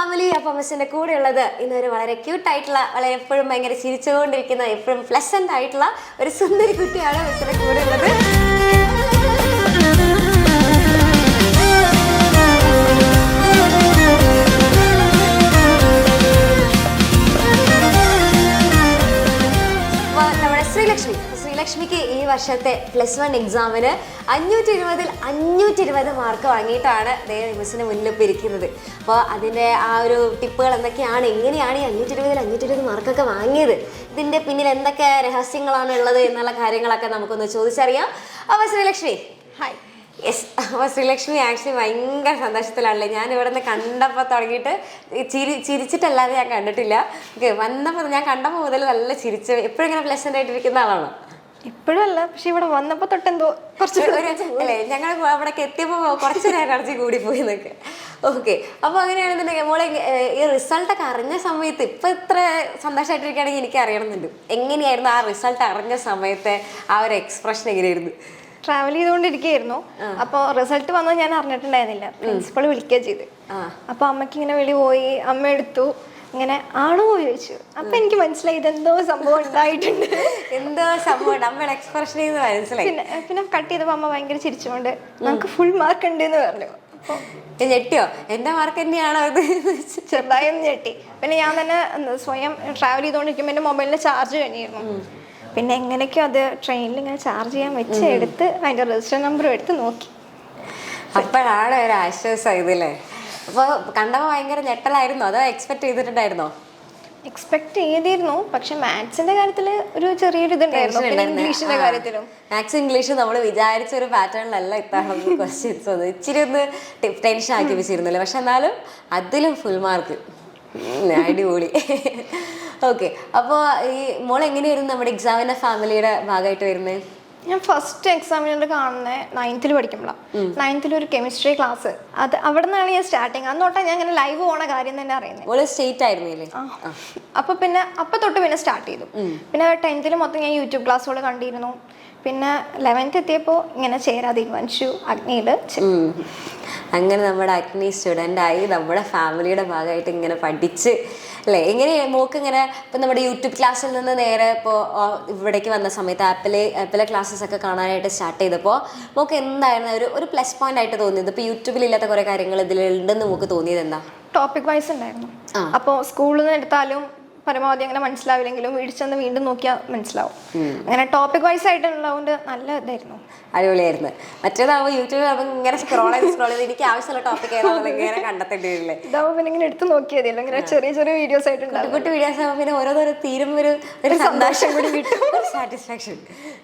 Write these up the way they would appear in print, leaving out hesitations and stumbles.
Family. അപ്പം മിസ്സിന്റെ കൂടെ ഉള്ളത് ഇന്നൊരു വളരെ ക്യൂട്ടായിട്ടുള്ള, വളരെ എപ്പോഴും ഭയങ്കര ചിരിച്ചുകൊണ്ടിരിക്കുന്ന, എപ്പോഴും പ്ലസന്റ് ആയിട്ടുള്ള ഒരു സുന്ദരി കുട്ടിയാണ് മിസ്സിന്റെ കൂടെ ഉള്ളത്. നമ്മുടെ ശ്രീലക്ഷ്മിക്ക് ഈ വർഷത്തെ +1 എക്സാമിന് 520-ൽ 520 മാർക്ക് വാങ്ങിയിട്ടാണ് മിസ്സിന് മുന്നിൽ ഇപ്പോൾ ഇരിക്കുന്നത്. അപ്പോൾ അതിൻ്റെ ആ ഒരു ടിപ്പുകൾ എന്തൊക്കെയാണ്, എങ്ങനെയാണ് ഈ 520-ൽ 520 മാർക്കൊക്കെ വാങ്ങിയത്, ഇതിൻ്റെ പിന്നിൽ എന്തൊക്കെ രഹസ്യങ്ങളാണ് ഉള്ളത് എന്നുള്ള കാര്യങ്ങളൊക്കെ നമുക്കൊന്ന് ചോദിച്ചറിയാം. അപ്പോൾ ശ്രീലക്ഷ്മി ഹായ്. യെസ്, അപ്പോൾ ശ്രീലക്ഷ്മി ആക്ച്വലി ഭയങ്കര സന്തോഷത്തിലാണല്ലേ. ഞാൻ ഇവിടെ നിന്ന് കണ്ടപ്പോൾ തുടങ്ങിയിട്ട് ചിരിച്ചിട്ടല്ലാതെ ഞാൻ കണ്ടിട്ടില്ല. വന്നപ്പോൾ ഞാൻ കണ്ടപ്പോൾ മുതൽ നല്ല ചിരിച്ച്, എപ്പോഴും ഇങ്ങനെ പ്ലസൻ്റ് ആയിട്ടിരിക്കുന്ന ആളാണോ? ഇപ്പോഴല്ല, പക്ഷെ ഇവിടെ വന്നപ്പോൾ തൊട്ടെന്തോ കുറച്ച് അല്ലേ, ഞങ്ങൾ അവിടേക്ക് എത്തിയപ്പോൾ കുറച്ച് എനർജി കൂടിപ്പോയി എന്നൊക്കെ. ഓക്കെ, അപ്പോൾ അങ്ങനെയാണെന്നുണ്ടെങ്കിൽ മോളെ ഈ റിസൾട്ടൊക്കെ അറിഞ്ഞ സമയത്ത് ഇപ്പം ഇത്ര സന്തോഷമായിട്ടിരിക്കുകയാണെങ്കിൽ എനിക്ക് അറിയണമെന്നുണ്ട്, എങ്ങനെയായിരുന്നു ആ റിസൾട്ട് അറിഞ്ഞ സമയത്തെ ആ ഒരു എക്സ്പ്രഷൻ എങ്ങനെയായിരുന്നു? ട്രാവൽ ചെയ്തുകൊണ്ടിരിക്കുകയായിരുന്നു. അപ്പോൾ റിസൾട്ട് വന്നത് ഞാൻ അറിഞ്ഞിട്ടുണ്ടായിരുന്നില്ല. പ്രിൻസിപ്പൾ വിളിക്കുക ചെയ്ത്. അപ്പോൾ അമ്മയ്ക്ക് ഇങ്ങനെ വിളി പോയി, അമ്മ എടുത്തു, ഇങ്ങനെ ആണോ ചോദിച്ചു. അപ്പൊ എനിക്ക് മനസ്സിലായി ഇതെന്തോ സംഭവം ഉണ്ടായിട്ടുണ്ട്, എന്തോ സംഭവം അമ്മയുടെ എക്സ്പ്രഷൻ മനസ്സിലായി. പിന്നെ കട്ട് ചെയ്തപ്പോൾ അമ്മ ഭയങ്കര ചിരിച്ചുകൊണ്ട് നമുക്ക് ഫുൾ മാർക്ക് ഉണ്ട് എന്ന് പറഞ്ഞു. ഞെട്ടിയോ? എന്റെ മാർക്ക് തന്നെയാണോ അത്? ചെറുതായും ഞെട്ടി. പിന്നെ ഞാൻ തന്നെ സ്വയം ട്രാവൽ ചെയ്തുകൊണ്ടിരിക്കുമ്പോൾ എൻ്റെ മൊബൈലിൽ ചാർജ് കഴിഞ്ഞിരുന്നു. പിന്നെ എങ്ങനെയൊക്കെയോ അത് ട്രെയിനിൽ ഇങ്ങനെ ചാർജ് ചെയ്യാൻ വെച്ച് എടുത്ത് അതിൻ്റെ രജിസ്റ്റർ നമ്പറും എടുത്ത് നോക്കി. അപ്പോഴാണ് ഒരു ആശ്വാസം ഇതില്ലേ. അപ്പോൾ കണ്ടപ്പോൾ ഭയങ്കര ഞെട്ടലായിരുന്നോ, അതോ എക്സ്പെക്ട് ചെയ്തിട്ടുണ്ടായിരുന്നോ? എക്സ്പെക്ട് ചെയ്തിരുന്നു, പക്ഷെ മാത്സിന്റെ കാര്യത്തിൽ ഒരു ചെറിയൊരു ഇതുണ്ടായിരുന്നു. ഇംഗ്ലീഷിന്റെ കാര്യത്തിലും മാത്സ് ഇംഗ്ലീഷ് നമ്മൾ വിചാരിച്ച ഒരു പാറ്റേണിലല്ല ഇത്തവണ ക്വസ്റ്റ്യൻസ് വന്നത്. ഇച്ചിരി ഒന്ന് ടെൻഷൻ ആക്കി വെച്ചിരുന്നില്ല, പക്ഷെ എന്നാലും അതിലും ഫുൾ മാർക്ക്. അടിപൊളി. ഓക്കെ, അപ്പോൾ ഈ മോൾ എങ്ങനെയായിരുന്നു നമ്മുടെ എക്സാമിന്റെ ഫാമിലിയുടെ ഭാഗമായിട്ട് വരുന്നത്? ഞാൻ ഫസ്റ്റ് എക്സാമിനോട് കാണുന്നത് 9th പഠിക്കുമ്പോഴാണ്. 9th ഒരു കെമിസ്ട്രി ക്ലാസ്, അത് അവിടെ നിന്നാണ് ഞാൻ സ്റ്റാർട്ടിങ്. അന്ന് തൊട്ടാ ഞാൻ ഇങ്ങനെ ലൈവ് പോണ കാര്യം തന്നെ അറിയുന്നത്. സ്റ്റേറ്റ് ആയിരുന്നില്ലേ? അപ്പൊ തൊട്ട് പിന്നെ സ്റ്റാർട്ട് ചെയ്തു. പിന്നെ 10th മൊത്തം ഞാൻ യൂട്യൂബ് ക്ലാസ്സുകൾ കണ്ടിരുന്നു. പിന്നെ 11th എത്തിയപ്പോൾ ഇങ്ങനെ ചേരാൻ തീരുമാനിച്ചു അഗ്നിയില്. അങ്ങനെ നമ്മുടെ അഗ്നി സ്റ്റുഡൻ്റ് ആയി നമ്മുടെ ഫാമിലിയുടെ ഭാഗമായിട്ട് ഇങ്ങനെ പഠിച്ച് അല്ലേ. എങ്ങനെ മോക്ക് ഇങ്ങനെ ഇപ്പം നമ്മുടെ യൂട്യൂബ് ക്ലാസ്സിൽ നിന്ന് നേരെ ഇപ്പോൾ ഇവിടേക്ക് വന്ന സമയത്ത് ആപ്പിലെ ക്ലാസ്സസ് ഒക്കെ കാണാനായിട്ട് സ്റ്റാർട്ട് ചെയ്തപ്പോൾ മോക്ക് എന്തായിരുന്നു ഒരു പ്ലസ് പോയിന്റ് ആയിട്ട് തോന്നിയത്? ഇപ്പോൾ യൂട്യൂബിലില്ലാത്ത കുറേ കാര്യങ്ങൾ ഇതിലുണ്ടെന്ന് മോക്ക് തോന്നിയത് എന്താ? ടോപ്പിക് വൈസ് ഉണ്ടായിരുന്നു. അപ്പോൾ സ്കൂളിൽ നിന്ന് എടുത്താലും പരമാവധി അങ്ങനെ മനസ്സിലാവില്ലെങ്കിലും വീടിച്ചെന്ന് വീണ്ടും നോക്കിയാൽ മനസ്സിലാവും. അങ്ങനെ ടോപ്പിക് വൈസ് ആയിട്ടുള്ളതുകൊണ്ട് നല്ല ഇതായിരുന്നു, അടിപൊളിയായിരുന്നു. മറ്റേതാവുമ്പോൾ യൂട്യൂബിൽ ഇങ്ങനെ സ്ക്രോൾ ചെയ്ത് എനിക്ക് ആവശ്യമുള്ള ടോപ്പിക് ഏതാണെന്ന് ഇങ്ങനെ കണ്ടെത്തേണ്ടി വരില്ലേ. ഇതാവുമ്പോൾ പിന്നെ ഇങ്ങനെ എടുത്ത് നോക്കിയതേ ഇങ്ങനെ ചെറിയ ചെറിയ വീഡിയോസ് ആയിട്ടുണ്ടാവും. കുട്ടി വീഡിയോസ് ആകുമ്പോൾ പിന്നെ ഓരോന്നോരോ തീരുമ്പോൾ ഒരു സന്തോഷം കൂടി കിട്ടും, സാറ്റിസ്ഫാക്ഷൻ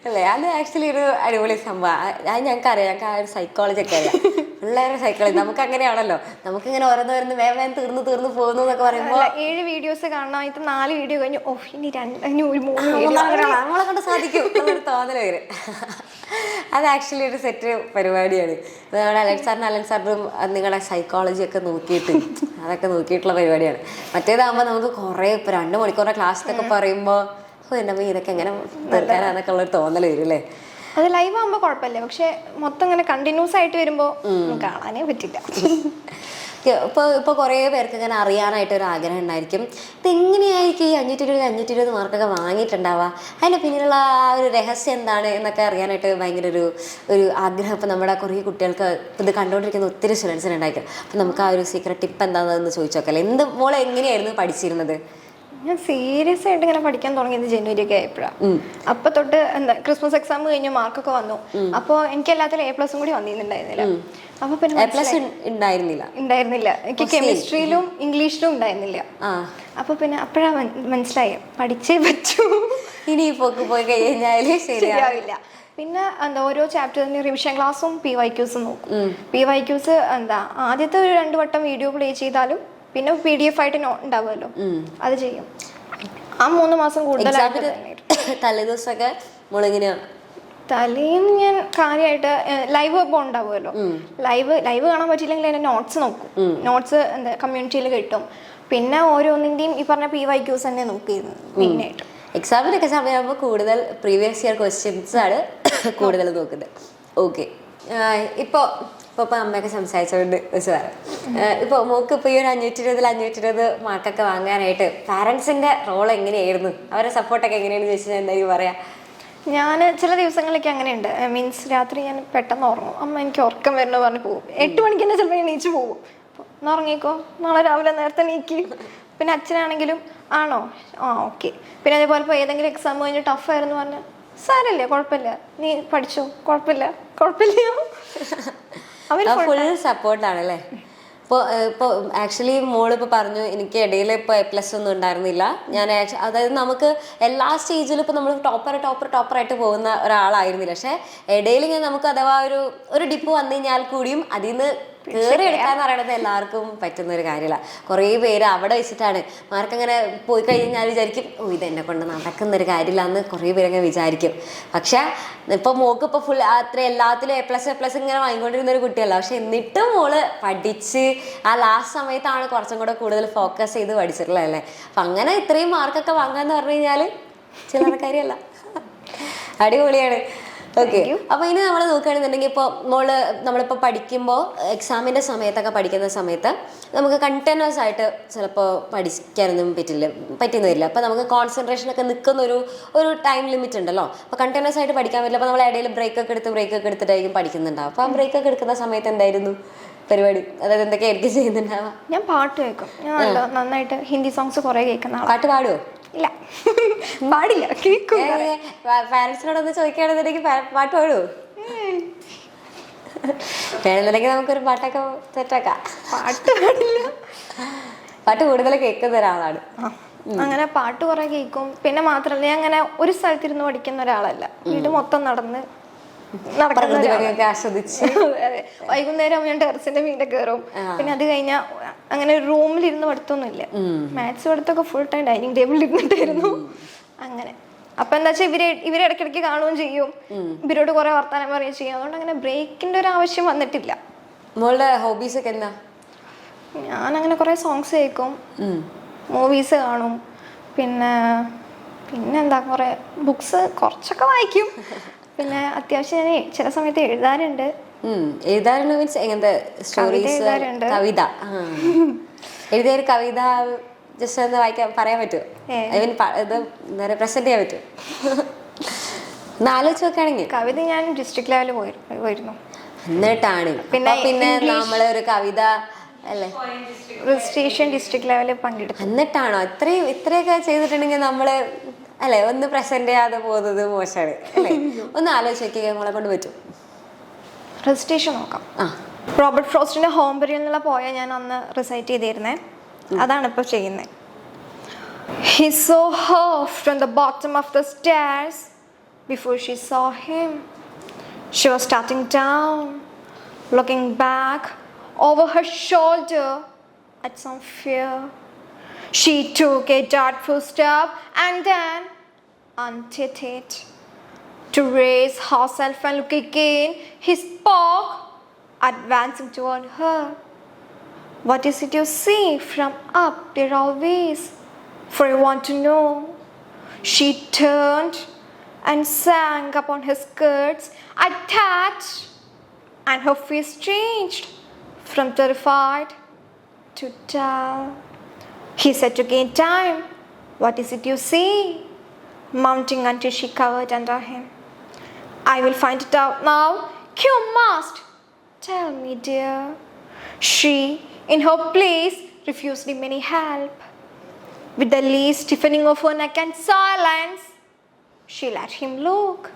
അല്ലേ. അത് ആക്ച്വലി ഒരു അടിപൊളി സംഭവം. അത് ഞങ്ങൾക്കറിയാം, ഞങ്ങൾക്ക് ആ ഒരു സൈക്കോളജി ഒക്കെ അറിയാം, പിള്ളേരുടെ സൈക്കോളജി. നമുക്ക് അങ്ങനെയാണല്ലോ, നമുക്കിങ്ങനെ ഓരോന്നോരോന്ന് വേഗം തീർന്നു പോകുന്നു എന്നൊക്കെ പറയുമ്പോൾ 7 വീഡിയോസ് കാണാനായിട്ട് 4 വീഡിയോ കഴിഞ്ഞു ഇനി 3 നമ്മളെ കൊണ്ട് സാധിക്കും എന്നൊരു തോന്നൽ വരും. അത് ആക്ച്വലി ഒരു സെറ്റ് പരിപാടിയാണ്. നമ്മുടെ അലൻ സാറിനും നിങ്ങളുടെ സൈക്കോളജി ഒക്കെ നോക്കിയിട്ട് അതൊക്കെ നോക്കിയിട്ടുള്ള പരിപാടിയാണ്. മറ്റേതാകുമ്പോൾ നമുക്ക് കുറേ ഇപ്പോൾ 2 മണിക്കൂറിൻ്റെ ക്ലാസ്സിലൊക്കെ പറയുമ്പോൾ എൻ്റെ ഇതൊക്കെ എങ്ങനെ തീർക്കാനാന്നൊക്കെ ഉള്ളൊരു തോന്നൽ വരും അല്ലേ. അത് ലൈവ് ആകുമ്പോൾ കുഴപ്പമില്ല, പക്ഷെ മൊത്തം ഇങ്ങനെ കണ്ടിന്യൂസ് ആയിട്ട് വരുമ്പോൾ കാണാനേ പറ്റില്ല. ഇപ്പോൾ കുറേ പേർക്ക് ഇങ്ങനെ അറിയാനായിട്ടൊരു ആഗ്രഹം ഉണ്ടായിരിക്കും, ഇതെങ്ങനെയായിരിക്കും ഈ 520 മാർക്കൊക്കെ വാങ്ങിയിട്ടുണ്ടാവുക, അതിൻ്റെ പിന്നിലുള്ള ആ ഒരു രഹസ്യം എന്താണ് എന്നൊക്കെ അറിയാനായിട്ട് ഭയങ്കര ഒരു ആഗ്രഹം. ഇപ്പോൾ നമ്മുടെ കുറേ കുട്ടികൾക്ക് ഇത് കണ്ടുകൊണ്ടിരിക്കുന്ന ഒത്തിരി സ്റ്റുഡൻസിന് ഉണ്ടായിരിക്കും. അപ്പോൾ നമുക്ക് ആ ഒരു സീക്രട്ട് ടിപ്പ് എന്താണെന്ന് ചോദിച്ചു നോക്കല്ലേ. മോളെ എങ്ങനെയായിരുന്നു പഠിച്ചിരുന്നത്? ഞാൻ സീരിയസ് ആയിട്ട് ഇങ്ങനെ പഠിക്കാൻ തുടങ്ങിയത് ജനുവരി ഒക്കെ ആയപ്പോഴാണ്. അപ്പൊ തൊട്ട് ക്രിസ്മസ് എക്സാം കഴിഞ്ഞ് മാർക്കൊക്കെ വന്നു. അപ്പോൾ എനിക്ക് എല്ലാത്തിലും A+ കൂടി വന്നിട്ടുണ്ടായിരുന്നില്ല. അപ്പൊ പിന്നെ ഉണ്ടായിരുന്നില്ല. എനിക്ക് കെമിസ്ട്രിയിലും ഇംഗ്ലീഷിലും ഉണ്ടായിരുന്നില്ല. അപ്പൊ പിന്നെ അപ്പോഴാ മനസ്സിലായി പഠിച്ചേ പറ്റൂ, ഇനി പോയി കഴിഞ്ഞാല് ശരിയാവില്ല. പിന്നെ ഓരോ ചാപ്റ്ററിന് റിവിഷൻ ക്ലാസ്സും PYQs നോക്കും. PYQs ആദ്യത്തെ ഒരു 2 വട്ടം വീഡിയോ പ്ലേ ചെയ്താലും പിന്നെ PDF ആയിട്ട് ഉണ്ടാവുമല്ലോ, അത് ചെയ്യും. ആ 3 മാസം കൂടുതലായിട്ട് തലേദിവസമൊക്കെ തലേന്ന് ഞാൻ കാര്യമായിട്ട് ലൈവ് ഇപ്പോൾ ഉണ്ടാവുമല്ലോ, ലൈവ് കാണാൻ പറ്റില്ലെങ്കിൽ അതിന്റെ നോട്ട്സ് നോക്കും. നോട്ട്സ് കമ്മ്യൂണിറ്റിയിൽ കിട്ടും. പിന്നെ ഓരോന്നിന്റെയും ഈ പറഞ്ഞ PYQs തന്നെ നോക്കിയിരുന്നു മെയിനായിട്ട്. എക്സാമിനൊക്കെ സമയമാകുമ്പോൾ കൂടുതൽ പ്രീവിയസ് ഇയർ ക്വസ്റ്റ്യൻസ് ആണ് കൂടുതൽ നോക്കുന്നത്. ഓക്കെ, ഇപ്പോൾ ഇപ്പൊ അമ്മയൊക്കെ സംസാരിച്ചോണ്ട് വെച്ച് പറയാം. ഇപ്പൊ മോക്ക് ഇപ്പൊ ഈ ഒരു 520 മാർക്കൊക്കെ വാങ്ങാനായിട്ട് പാരന്റ്സിന്റെ റോൾ എങ്ങനെയായിരുന്നു? അവരുടെ സപ്പോർട്ടൊക്കെ എങ്ങനെയാണെന്ന് ചോദിച്ചാൽ എന്തായാലും പറയാ. ഞാൻ ചില ദിവസങ്ങളിലേക്ക് അങ്ങനെയുണ്ട്. മീൻസ് രാത്രി ഞാൻ പെട്ടെന്ന് ഉറങ്ങും. അമ്മ എനിക്ക് ഉറക്കം വരണമെന്ന് പറഞ്ഞ് പോകും. 8 മണിക്ക് തന്നെ ചിലപ്പോൾ എണീച്ച് പോകും. ഒന്ന് ഉറങ്ങിക്കോ, നാളെ രാവിലെ നേരത്തെ നീക്കി. പിന്നെ അച്ഛനാണെങ്കിലും ആണോ ഓക്കെ. പിന്നെ അതേപോലെ ഇപ്പോൾ ഏതെങ്കിലും എക്സാം കഴിഞ്ഞ് ടഫായിരുന്നു പറഞ്ഞാൽ സാരല്ലേ, കുഴപ്പമില്ല, നീ പഠിച്ചോ, കുഴപ്പമില്ല അവർ ഫുൾ സപ്പോർട്ടാണല്ലേ. ഇപ്പോൾ ആക്ച്വലി മോളിപ്പോൾ പറഞ്ഞു എനിക്ക് ഇടയിൽ ഇപ്പോൾ A+ ഒന്നും ഉണ്ടായിരുന്നില്ല. ഞാൻ അതായത് നമുക്ക് എല്ലാ സ്റ്റേജിലും ഇപ്പോൾ നമ്മൾ ടോപ്പറായിട്ട് പോകുന്ന ഒരാളായിരുന്നില്ല. പക്ഷേ ഇടയിൽ ഇങ്ങനെ നമുക്ക് അഥവാ ഒരു ഡിപ്പ് വന്നു കഴിഞ്ഞാൽ കൂടിയും അതിൽ നിന്ന് കയറി എടുക്കാന്ന് പറയുന്നത് എല്ലാവർക്കും പറ്റുന്ന ഒരു കാര്യമല്ല. കുറേ പേര് അവിടെ വെച്ചിട്ടാണ് മാർക്ക് അങ്ങനെ പോയി കഴിഞ്ഞാൽ വിചാരിക്കും ഇതെന്നെ കൊണ്ട് നടക്കുന്നൊരു കാര്യമില്ല എന്ന് കുറേ പേരങ്ങനെ വിചാരിക്കും. പക്ഷെ ഇപ്പൊ മോക്ക് ഇപ്പൊ ഫുൾ അത്ര എല്ലാത്തിലും A+ ഇങ്ങനെ വാങ്ങിക്കൊണ്ടിരുന്ന ഒരു കുട്ടിയല്ല. പക്ഷെ എന്നിട്ടും മോള് പഠിച്ച് ആ ലാസ്റ്റ് സമയത്താണ് കുറച്ചും കൂടെ കൂടുതൽ ഫോക്കസ് ചെയ്ത് പഠിച്ചിട്ടുള്ളത് അല്ലേ. അപ്പൊ അങ്ങനെ ഇത്രയും മാർക്കൊക്കെ വാങ്ങാന്ന് പറഞ്ഞു കഴിഞ്ഞാല് ചില്ലറ കാര്യമല്ല. അടിപൊളിയാണ്. ഓക്കെ. അപ്പൊ ഇനി നമ്മൾ നോക്കുകയാണെന്നുണ്ടെങ്കിൽ ഇപ്പോൾ നമ്മളിപ്പോൾ പഠിക്കുമ്പോൾ എക്സാമിന്റെ സമയത്തൊക്കെ പഠിക്കുന്ന സമയത്ത് നമുക്ക് കണ്ടിന്യൂസ് ആയിട്ട് ചിലപ്പോൾ പഠിക്കാനൊന്നും പറ്റിയെന്ന് വരില്ല. അപ്പൊ നമുക്ക് കോൺസെൻട്രേഷൻ ഒക്കെ നിൽക്കുന്ന ഒരു ടൈം ലിമിറ്റ് ഉണ്ടല്ലോ. അപ്പൊ കണ്ടിന്യൂസ് ആയിട്ട് പഠിക്കാൻ പറ്റില്ല. അപ്പൊ നമ്മൾ ഇടയിൽ ബ്രേക്ക് ഒക്കെ എടുത്തിട്ടായിരിക്കും പഠിക്കുന്നുണ്ടാവും. അപ്പൊ ആ ബ്രേക്ക് ഒക്കെ എടുക്കുന്ന സമയത്ത് എന്തായിരുന്നു പരിപാടി? അതായത് എന്തൊക്കെയായിരിക്കും ചെയ്യുന്നുണ്ടാവുക? ഞാൻ പാട്ട് കേൾക്കും. ഞാൻ നന്നായിട്ട് ഹിന്ദി സോങ്സ് കുറെ കേൾക്കുന്ന പാട്ട് പാടുവോ? ഇല്ല, പാടില്ല, കേൾക്കും. പാരന്റ്സിനോടൊന്ന് ചോദിക്കുകയാണെന്നുണ്ടെങ്കിൽ പാട്ട് പാടുവോ? വേണമെന്നുണ്ടെങ്കിൽ നമുക്കൊരു പാട്ടൊക്കെ സെറ്റാക്കാം. പാട്ട് പാടില്ല, പാട്ട് കൂടുതൽ കേൾക്കുന്ന ഒരാളാണ്. അങ്ങനെ പാട്ട് കുറെ കേൾക്കും. പിന്നെ മാത്രമല്ല ഞാൻ അങ്ങനെ ഒരു സ്ഥലത്തിരുന്ന് പഠിക്കുന്ന ഒരാളല്ല. വീട് മൊത്തം നടന്ന് ആസ്വദിച്ച് വൈകുന്നേരം ഞാൻ ടെറസിന്റെ മീതെ കയറും. പിന്നെ അത് കഴിഞ്ഞാൽ അങ്ങനെ റൂമിലിരുന്ന് പഠിത്തമൊന്നുമില്ല. മാത്സ് പഠിത്തമൊക്കെ ഫുൾ ടൈം ഡൈനിങ് ടേബിളിൽ ഇരുന്നിട്ടായിരുന്നു. അങ്ങനെ അപ്പൊ എന്താ വെച്ചാൽ ഇവരെ ഇടയ്ക്കിടയ്ക്ക് കാണുകയും ചെയ്യും, ഇവരോട് കുറെ വർത്താനം പറയുകയും ചെയ്യും. അതുകൊണ്ട് അങ്ങനെ ബ്രേക്കിന്റെ ഒരു ആവശ്യം വന്നിട്ടില്ല. മോളുടെ ഹോബീസ് ഒക്കെ എന്താ? ഞാൻ അങ്ങനെ കുറെ സോങ്സ് കേൾക്കും, മൂവീസ് കാണും, പിന്നെന്താ കുറെ ബുക്സ് കുറച്ചൊക്കെ വായിക്കും. പിന്നെ അത്യാവശ്യം ഞാൻ ചില സമയത്ത് എഴുതാറുണ്ട്. മീൻസ് എങ്ങനത്തെ സ്റ്റോറീസ്? കവിത എഴുതിയ ഒരു കവിത ജസ്റ്റ് ഒന്ന് പറയാൻ പറ്റുമോ? ഐ മീൻ ഇത് പ്രസന്റ് ചെയ്യാൻ പറ്റുമോ? ഒന്ന് ആലോചിച്ച് നോക്കുകയാണെങ്കിൽ. കവിത ഞാൻ ഡിസ്ട്രിക്ട് ലെവലിൽ പോയിരുന്നു. എന്നിട്ടാണ് പിന്നെ നമ്മളൊരു കവിത അല്ലേ രജിസ്ട്രേഷൻ ഡിസ്ട്രിക്ട് ലെവലിൽ പങ്കെടുത്തു. എന്നിട്ടാണോ ഇത്രയൊക്കെ ചെയ്തിട്ടുണ്ടെങ്കിൽ നമ്മള് അല്ലെ ഒന്ന് പ്രസന്റ് ചെയ്യാതെ പോകുന്നത് മോശമാണ് അല്ലേ? ഒന്ന് ആലോചിച്ച് നോക്കിയാൽ നമ്മളെ കൊണ്ട് പറ്റും. രജിസ്ട്രേഷൻ നോക്കാം. റോബർട്ട് ഫ്രോസ്റ്റിന്റെ ഹോംബറിയിൽ നിന്നുള്ള പോയ ഞാൻ അന്ന് റിസൈറ്റ് ചെയ്തിരുന്നേ. അതാണ് ഇപ്പൊ ചെയ്യുന്നത്. He saw her from the bottom of the stairs before she saw him. She was starting down, looking back over her shoulder at some fear. She took a doubtful step and then undid it. To raise herself and look again, he spoke, advancing toward her. What is it you see from up there always? For I want to know. She turned and sank upon his skirts at that, and her face changed from terrified to dull. He said to gain time, what is it you see? Mounting until she covered under him. I will find it out now. You must tell me, dear. She, in her place, refused him any help. With the least stiffening of her neck and silence, she let him look,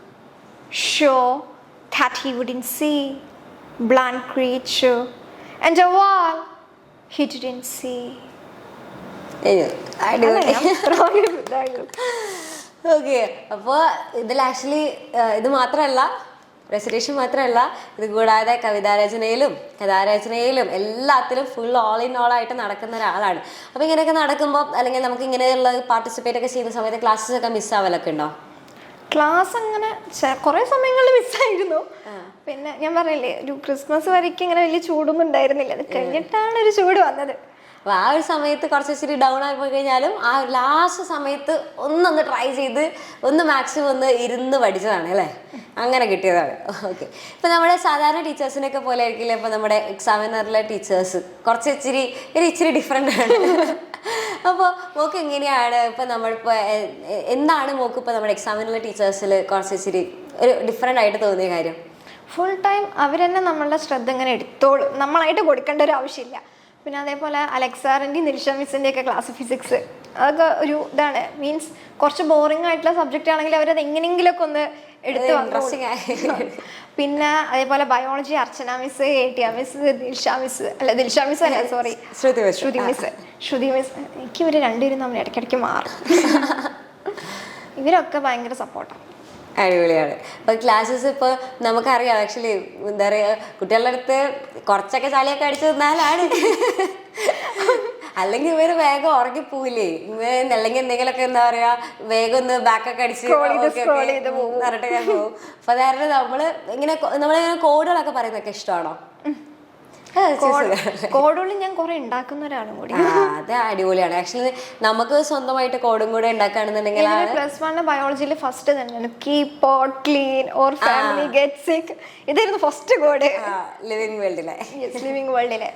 sure that he wouldn't see. Blunt creature, and a wall he didn't see. Okay. അപ്പോൾ ഇതിൽ actually ഇത് മാത്രമല്ല, recitation മാത്രമല്ല, ഇത് കൂടാതെ കവിതാരചനയിലും കഥാരചനയിലും എല്ലാത്തിലും full all in all ആയിട്ട് നടക്കുന്ന ഒരാളാണ്. അപ്പോൾ ഇങ്ങനെയൊക്കെ നടക്കുമ്പോൾ അല്ലെങ്കിൽ നമുക്ക് ഇങ്ങനെയുള്ള പാർട്ടിസിപ്പേറ്റ് ഒക്കെ ചെയ്യുന്ന സമയത്ത് ക്ലാസ്സസ് ഒക്കെ മിസ്സാവലൊക്കെ ഉണ്ടോ? ക്ലാസ് അങ്ങനെ കുറെ സമയങ്ങളിൽ മിസ്സായിരുന്നു. പിന്നെ ഞാൻ പറഞ്ഞില്ലേ, ഒരു ക്രിസ്മസ് വരയ്ക്ക് ഇങ്ങനെ വലിയ ചൂടൊന്നും ഉണ്ടായിരുന്നില്ല. അത് കഴിഞ്ഞിട്ടാണ് ഒരു ചൂട് വന്നത്. അപ്പോൾ ആ ഒരു സമയത്ത് കുറച്ച് ഇച്ചിരി ഡൗൺ ആയി പോയി കഴിഞ്ഞാലും ആ ഒരു ലാസ്റ്റ് സമയത്ത് ഒന്നൊന്ന് ട്രൈ ചെയ്ത് ഒന്ന് മാക്സിമം ഒന്ന് ഇരുന്ന് പഠിച്ചതാണ് അല്ലേ, അങ്ങനെ കിട്ടിയതാണ്. ഓക്കെ. ഇപ്പം നമ്മുടെ സാധാരണ ടീച്ചേഴ്സിനൊക്കെ പോലെ ആയിരിക്കില്ല ഇപ്പം നമ്മുടെ എക്സാമിനറിലെ ടീച്ചേഴ്സ് കുറച്ച് ഇച്ചിരി ഡിഫറെൻ്റ് ആണ്. അപ്പോൾ മോക്ക് എങ്ങനെയാണ് ഇപ്പം നമ്മളിപ്പോൾ എന്താണ് മോക്ക് ഇപ്പോൾ നമ്മുടെ എക്സാമിനുള്ള ടീച്ചേഴ്സിൽ കുറച്ച് ഇച്ചിരി ഒരു ഡിഫറെൻ്റ് ആയിട്ട് തോന്നിയ കാര്യം? ഫുൾ ടൈം അവർ തന്നെ നമ്മളുടെ ശ്രദ്ധ ഇങ്ങനെ എടുത്തോളും, നമ്മളായിട്ട് കൊടുക്കേണ്ട ഒരു ആവശ്യമില്ല. പിന്നെ അതേപോലെ അലക്സാറിൻ്റെയും നിൽഷ മിസ്സിൻ്റെ ഒക്കെ ക്ലാസ് ഫിസിക്സ് അതൊക്കെ ഒരു ഇതാണ്, മീൻസ് കുറച്ച് ബോറിംഗ് ആയിട്ടുള്ള സബ്ജക്റ്റ് ആണെങ്കിൽ അവരത് എങ്ങനെയെങ്കിലുമൊക്കെ ഒന്ന് എടുത്ത് വന്നു. പിന്നെ അതേപോലെ biology Archana miss, ATM miss, Dilsha miss അല്ല സോറി ശ്രുതി മിസ്. എനിക്ക് ഇവർ രണ്ടുപേരും നമ്മൾ ഇടയ്ക്കിടയ്ക്ക് മാറും. ഇവരൊക്കെ ഭയങ്കര സപ്പോർട്ടാണ്. അടിപൊളിയാണ്. അപ്പോൾ ക്ലാസ്സസ് ഇപ്പോൾ നമുക്കറിയാം ആക്ച്വലി എന്താ പറയുക, കുട്ടികളുടെ അടുത്ത് കുറച്ചൊക്കെ ചളിയൊക്കെ അടിച്ചു തന്നാലാണ്, അല്ലെങ്കിൽ ഇവർ വേഗം ഉറങ്ങിപ്പോവില്ലേ, അല്ലെങ്കിൽ എന്തെങ്കിലുമൊക്കെ എന്താ പറയാ വേഗം ഒന്ന് ബാക്കൊക്കെ അടിച്ച് പറഞ്ഞിട്ട് പോകും. അപ്പൊ അതായത് നമ്മളിങ്ങനെ കോഡുകളൊക്കെ പറയുന്നതൊക്കെ ഇഷ്ടമാണോ? കോഡുകൾ ഞാൻ കുറെ ഉണ്ടാക്കുന്ന ഒരാളും കൂടി. അത് അടിപൊളിയാണ് ആക്ച്വലി. നമുക്ക് സ്വന്തമായിട്ട് കോഡും കൂടെ ഉണ്ടാക്കുകയാണെന്നുണ്ടെങ്കിൽ +1 ബയോളജിയിൽ ഫസ്റ്റ് തന്നെയാണ് keep pot clean or family get സിക്ക്. ഇതായിരുന്നു ഫസ്റ്റ് കോഡ് ലിവിംഗ് വേൾഡിലെ.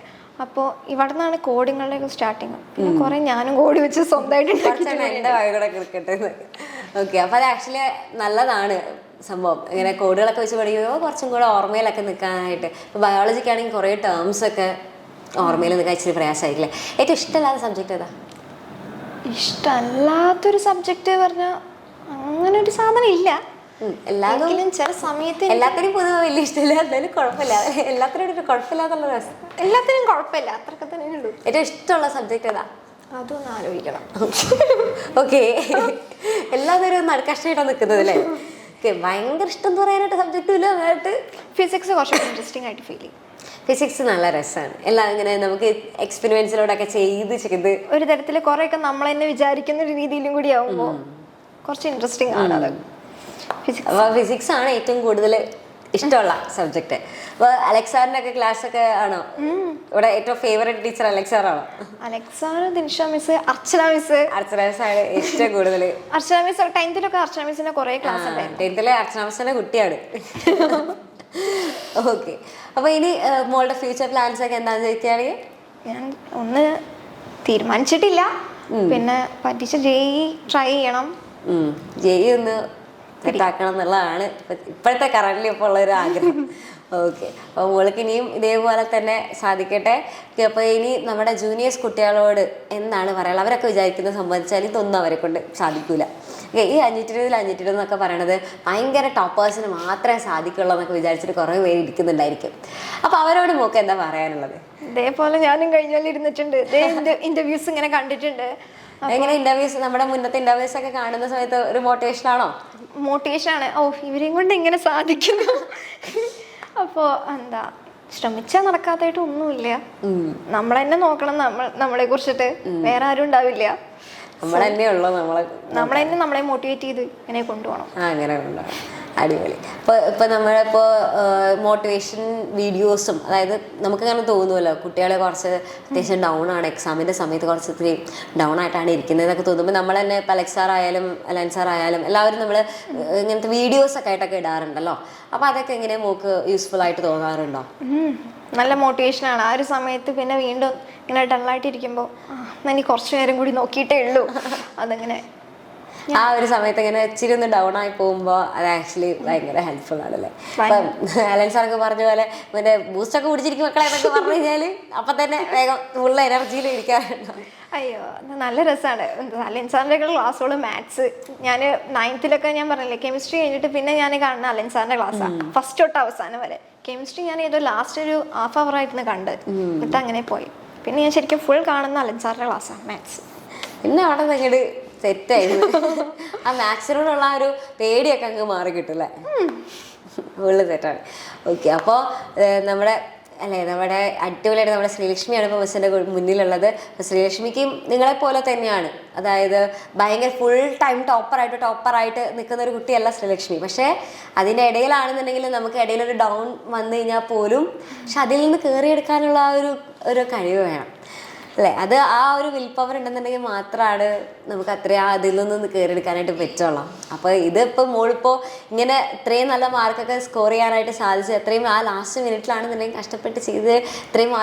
അപ്പോൾ ഇവിടെ നിന്നാണ് കോഡിങ്ങളുടെ സ്റ്റാർട്ടിങ്. പിന്നെ കുറെ ഞാനും കോഡ് വെച്ച് സ്വന്തമായിട്ട് എൻ്റെ വഴികൂടെ കിടക്കട്ടെ. ഓക്കെ. അപ്പോൾ അത് ആക്ച്വലി നല്ലതാണ് സംഭവം. ഇങ്ങനെ കോഡുകളൊക്കെ വെച്ച് പഠിക്കുമ്പോൾ കുറച്ചും കൂടെ ഓർമ്മയിലൊക്കെ നിൽക്കാനായിട്ട്. ഇപ്പോൾ ബയോളജിക്കാണെങ്കിൽ കുറേ ടേംസ് ഒക്കെ ഓർമ്മയിൽ നിൽക്കാൻ ഇച്ചിരി പ്രയാസമായിട്ടില്ലേ? ഏറ്റവും ഇഷ്ടമല്ലാത്ത സബ്ജക്റ്റ് ഏതാ? ഇഷ്ടമല്ലാത്തൊരു സബ്ജക്റ്റ് പറഞ്ഞാൽ അങ്ങനെ ഒരു സാധനം ഇല്ല. എല്ലാത്തിലും ചില സമയത്ത് എല്ലാത്തിനും പൊതുവെ വലിയ ഇഷ്ടമില്ല, എന്തായാലും കുഴപ്പമില്ല, എല്ലാത്തിനും ഒരു കുഴപ്പമില്ലാത്തുള്ള രസം. എല്ലാത്തിനും കുഴപ്പമില്ല, അത്രയൊക്കെ തന്നെ ഉള്ളൂ. ഏറ്റവും ഇഷ്ടമുള്ള സബ്ജക്റ്റ് ഏതാ? അതൊന്ന് ആലോചിക്കണം. ഓക്കെ. എല്ലാവരും നടുക്കഷ്ടായിട്ടാണ് നിൽക്കുന്നത് അല്ലേ? ഭയങ്കര ഇഷ്ടം എന്ന് പറയാനായിട്ട് സബ്ജക്റ്റും ഇല്ല. അതായിട്ട് ഫിസിക്സ് കുറച്ച് ഇൻട്രസ്റ്റിംഗ് ആയിട്ട് ഫീൽ ചെയ്യും. ഫിസിക്സ് നല്ല രസമാണ്. എല്ലാം ഇങ്ങനെ നമുക്ക് എക്സ്പെരിമെന്റ്സിലൂടെയൊക്കെ ചെയ്ത് ഒരു തരത്തിൽ കുറെയൊക്കെ നമ്മൾ തന്നെ വിചാരിക്കുന്ന ഒരു രീതിയിലും കൂടി ആവുമ്പോൾ കുറച്ച് ഇൻട്രസ്റ്റിംഗ് ആണ് അത്. ഫിസിക്സ് ആണ് ഏറ്റവും കൂടുതൽ ഇഷ്ടമുള്ള സബ്ജക്റ്റ്. അപ്പോൾ അലക്സാറിന്റെ ഒക്കെ ക്ലാസ് ഒക്കെ ആണോ ഇവിടെ ഏറ്റവും ഫേവറേറ്റ് ടീച്ചർ? അലക്സാറാണോ? അലക്സാർ, ദിൽഷ മിസ്, അർച്ചന മിസ് ആണ് ഏറ്റവും കൂടുതൽ. അർച്ചന മിസ് 10th അർച്ചന മിസ്സിന്റെ കുറെ ക്ലാസ് ഉണ്ടായിരുന്നു. 10th അർച്ചന മിസ്സിന്റെ കുട്ടിയാണ്. ഓക്കെ. അപ്പൊ ഇനി മോളുടെ ഫ്യൂച്ചർ പ്ലാൻസ് ഒക്കെ എന്താണെന്ന് ചോദിക്കുകയാണെങ്കിൽ? ഞാൻ ഒന്ന് തീരുമാനിച്ചിട്ടില്ല. പിന്നെ പറ്റിച്ച JEE ട്രൈ ചെയ്യണം. JEE ഒന്ന് സെറ്റാക്കണം എന്നുള്ളതാണ് ഇപ്പോഴത്തെ കറന്റ് ഇപ്പോൾ ഉള്ളൊരു ആഗ്രഹം. ഓക്കെ. അപ്പോൾ മോൾക്ക് ഇനിയും ഇതേപോലെ തന്നെ സാധിക്കട്ടെ. അപ്പോൾ ഇനി നമ്മുടെ ജൂനിയേഴ്സ് കുട്ടികളോട് എന്താണ് പറയാനുള്ളത്? അവരൊക്കെ വിചാരിക്കുന്നത് സംബന്ധിച്ചാൽ ഇതൊന്നും അവരെ കൊണ്ട് സാധിക്കില്ല. ഈ 520 എന്നൊക്കെ പറയണത് ഭയങ്കര ടോപ്പേഴ്സിന് മാത്രമേ സാധിക്കുള്ളൂ എന്നൊക്കെ വിചാരിച്ചിട്ട് കുറേ പേര് ഇരിക്കുന്നുണ്ടായിരിക്കും. അപ്പോൾ അവരോട് മോക്ക് എന്താ പറയാനുള്ളത്? ഇതേപോലെ ഞാനും കഴിഞ്ഞാൽ ഇരുന്നിട്ടുണ്ട്, ഇന്റർവ്യൂസ് ഇങ്ങനെ കണ്ടിട്ടുണ്ട്. എങ്ങനെ ഇന്റർവ്യൂസ്, നമ്മുടെ മുന്നത്തെ ഇന്റർവ്യൂസ് ഒക്കെ കാണുന്ന സമയത്ത് ഒരു മോട്ടിവേഷൻ ആണോ? മോട്ടിവേഷൻ ആണ്. ഇവരെയും കൊണ്ട് എങ്ങനെ സാധിക്കുന്നു. അപ്പോൾ എന്താ, ശ്രമിച്ചാൽ നടക്കാത്തായിട്ട് ഒന്നുമില്ല. നമ്മൾ തന്നെ നോക്കണം നമ്മളെ കുറിച്ചിട്ട്, വേറെ ആരും ഉണ്ടാവില്ല. നമ്മൾ തന്നെയുള്ളൂ നമ്മളെ മോട്ടിവേറ്റ് ചെയ്ത് ഇങ്ങനെ കൊണ്ടുപോകണം. അങ്ങനെ കൊണ്ടുപോകണം. അടിപൊളി. ഇപ്പൊ നമ്മളിപ്പോ മോട്ടിവേഷൻ വീഡിയോസും, അതായത് നമുക്കങ്ങനെ തോന്നുമല്ലോ കുട്ടികളെ കുറച്ച് അത്യാവശ്യം ഡൗൺ ആണ്, എക്സാമിന്റെ സമയത്ത് കുറച്ച് ഇത്തിരി ഡൗൺ ആയിട്ടാണ് ഇരിക്കുന്നത് എന്നൊക്കെ തോന്നുമ്പോൾ നമ്മൾ തന്നെ അലക്സാർ ആയാലും അലൻസാർ ആയാലും എല്ലാവരും നമ്മൾ ഇങ്ങനത്തെ വീഡിയോസ് ഒക്കെ ആയിട്ടൊക്കെ ഇടാറുണ്ടല്ലോ. അപ്പൊ അതൊക്കെ എങ്ങനെ മോക്ക് യൂസ്ഫുൾ ആയിട്ട് തോന്നാറുണ്ടോ? നല്ല മോട്ടിവേഷനാണ് ആ ഒരു സമയത്ത്. പിന്നെ വീണ്ടും ഇങ്ങനെ ഡള്ളായിട്ടിരിക്കുമ്പോൾ എനിക്ക് കുറച്ചു നേരം കൂടി നോക്കിയിട്ടേ ഉള്ളൂ. അതങ്ങനെ ആ ഒരു സമയത്ത് ഇങ്ങനെ ഇച്ചിരി ഒന്ന് ഡൗൺ ആയി പോകുമ്പോൾ അത് ആക്ച്വലി ഭയങ്കര ഹെൽപ്ഫുൾ ആണല്ലേ. ഇപ്പം അലൻ സാറൊക്കെ പറഞ്ഞ പോലെ മറ്റേ ബൂസ്റ്റൊക്കെ കുടിച്ചിരിക്കും മക്കളെ എന്നൊക്കെ പറഞ്ഞു കഴിഞ്ഞാല് അപ്പൊ തന്നെ വേഗം ഉള്ള എനർജിയിൽ ഇരിക്കാറുണ്ടോ? അയ്യോ, നല്ല രസമാണ്. അലൻ സാറിൻ്റെ ക്ലാസ്സുകൾ മാത്സ്, ഞാൻ 9th ഞാൻ പറഞ്ഞില്ലേ കെമിസ്ട്രി കഴിഞ്ഞിട്ട് പിന്നെ ഞാൻ കാണുന്ന അലൻ സാറിന്റെ ക്ലാസ്സാണ് ഫസ്റ്റ് തൊട്ട് അവസാനം വരെ. കെമിസ്ട്രി ഞാൻ ഏതോ ലാസ്റ്റ് ഒരു ഹാഫ് അവർ ആയിരുന്നു കണ്ട്, എന്നിട്ട് അങ്ങനെ പോയി. പിന്നെ ഞാൻ ശരിക്കും ഫുൾ കാണുന്ന അലൻ സാറിന്റെ ക്ലാസ്സാണ് മാത്സ്. പിന്നെ അവിടെ നിങ്ങട് സെറ്റായിരുന്നു. ആ മാത്സിനോടുള്ള ആ ഒരു പേടിയൊക്കെ അങ്ങ് മാറി കിട്ടുമല്ലേ? ഫുള്ള് സെറ്റാണ്. ഓക്കെ. അപ്പോൾ നമ്മുടെ അടിപൊളിയായിട്ട് നമ്മുടെ ശ്രീലക്ഷ്മിയാണ് ഇപ്പോൾ മിസ്സിൻ്റെ മുന്നിലുള്ളത്. ശ്രീലക്ഷ്മിക്കും നിങ്ങളെപ്പോലെ തന്നെയാണ്, അതായത് ഭയങ്കര ഫുൾ ടൈം ടോപ്പറായിട്ട് നിൽക്കുന്ന ഒരു കുട്ടിയല്ല ശ്രീലക്ഷ്മി. പക്ഷേ അതിൻ്റെ ഇടയിലാണെന്നുണ്ടെങ്കിൽ നമുക്ക് ഇടയിലൊരു ഡൗൺ വന്നു കഴിഞ്ഞാൽ പോലും പക്ഷെ അതിൽ നിന്ന് കയറിയെടുക്കാനുള്ള ആ ഒരു കഴിവ് വേണം. അല്ലേ? അത് ആ ഒരു വിൽ പവർ ഉണ്ടെന്നുണ്ടെങ്കിൽ മാത്രമാണ് നമുക്ക് അത്രയും അതിൽ നിന്ന് കയറിയെടുക്കാനായിട്ട് പറ്റുള്ളൂ. അപ്പോൾ ഇതിപ്പോൾ മോളിപ്പോൾ ഇങ്ങനെ ഇത്രയും നല്ല മാർക്കൊക്കെ സ്കോർ ചെയ്യാനായിട്ട് സാധിച്ചു, എത്രയും ആ ലാസ്റ്റ് മിനിറ്റിലാണെന്നുണ്ടെങ്കിൽ കഷ്ടപ്പെട്ട് ചെയ്ത് ഇത്രയും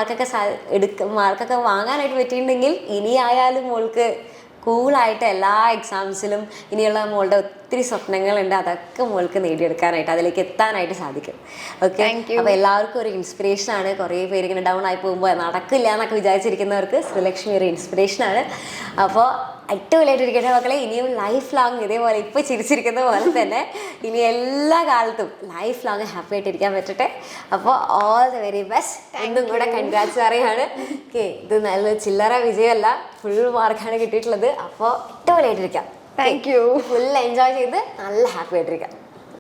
മാർക്കൊക്കെ വാങ്ങാനായിട്ട് പറ്റിയിട്ടുണ്ടെങ്കിൽ ഇനി ആയാലും മോൾക്ക് കൂളായിട്ട് എല്ലാ എക്സാംസിലും ഇനിയുള്ള മോളുടെ ഒത്തിരി സ്വപ്നങ്ങളുണ്ട്, അതൊക്കെ മോൾക്ക് നേടിയെടുക്കാനായിട്ട് അതിലേക്ക് എത്താനായിട്ട് സാധിക്കും. ഓക്കെ, അപ്പോൾ എല്ലാവർക്കും ഒരു ഇൻസ്പിറേഷനാണ്. കുറേ പേര് ഇങ്ങനെ ഡൗൺ ആയി പോകുമ്പോൾ നടക്കില്ല എന്നൊക്കെ വിചാരിച്ചിരിക്കുന്നവർക്ക് ശ്രീലക്ഷ്മി ഒരു ഇൻസ്പിറേഷനാണ്. അപ്പോൾ അടിപൊളിയായിട്ടിരിക്കട്ടെ മക്കളെ. ഇനിയും ലൈഫ് ലോങ് ഇതേപോലെ ഇപ്പോൾ ചിരിച്ചിരിക്കുന്ന പോലെ തന്നെ ഇനി എല്ലാ കാലത്തും ലൈഫ് ലോങ് ഹാപ്പി ആയിട്ടിരിക്കാൻ പറ്റട്ടെ. അപ്പോൾ ഓൾ ദ വെരി ബെസ്റ്റ്. എന്തും കൂടെ കൺഗ്രാറ്റ്സ് അറിയാണ്. ഓക്കെ, ഇത് നല്ല ചില്ലറ വിജയമല്ല, ഫുൾ മാർക്കാണ് കിട്ടിയിട്ടുള്ളത്. അപ്പോൾ അടിപൊളിയായിട്ടിരിക്കാം. Thank you. ഫുൾ എൻജോയ് ചെയ്ത് നല്ല ഹാപ്പി ആയിട്ടിരിക്കാം.